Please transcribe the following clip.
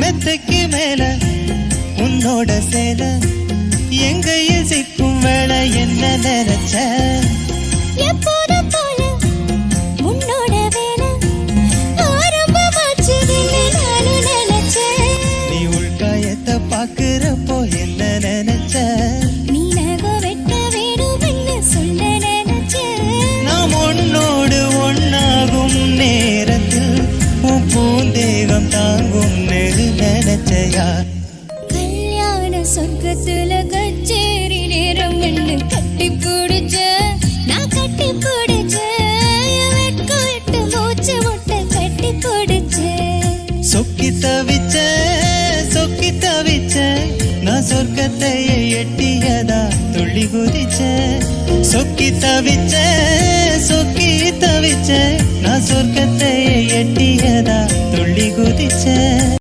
மெத்தைக்கு மேல உன்னோட சேல எங்கையில் சிக்கும் வேலை என்ன நினைச்ச எப்போதும் போல உன்னோட வேலை ஆரம்பமாச்சுதுன்னு நானும் நினைச்சேன். நீ உள்காயத்தை பாக்குறப்போ என்ன நினைச்ச நீ நகம் வெட்ட வேணும்னு சொல்ல நினைச்சேன். நாம் ஒன்னோடு ஒன்னாகும் நேரத்தில் உன் பூந்தேகம் தாங்கும் நினைச்சையா கல்யாண சொர்க்கத்துல கச்சேரி நேரம் கட்டி பிடிச்ச நான் கட்டி பிடிச்ச வெட்கம் விட்டு மூச்சு முட்டை கட்டி பிடிச்ச சொக்கி தவிச்ச நான் சொர்க்கத்தையே எட்டியதா துள்ளி குதிச்ச சொக்கி தவிச்ச நான் சொர்க்கத்தையே எட்டியதா துள்ளி குதிச்ச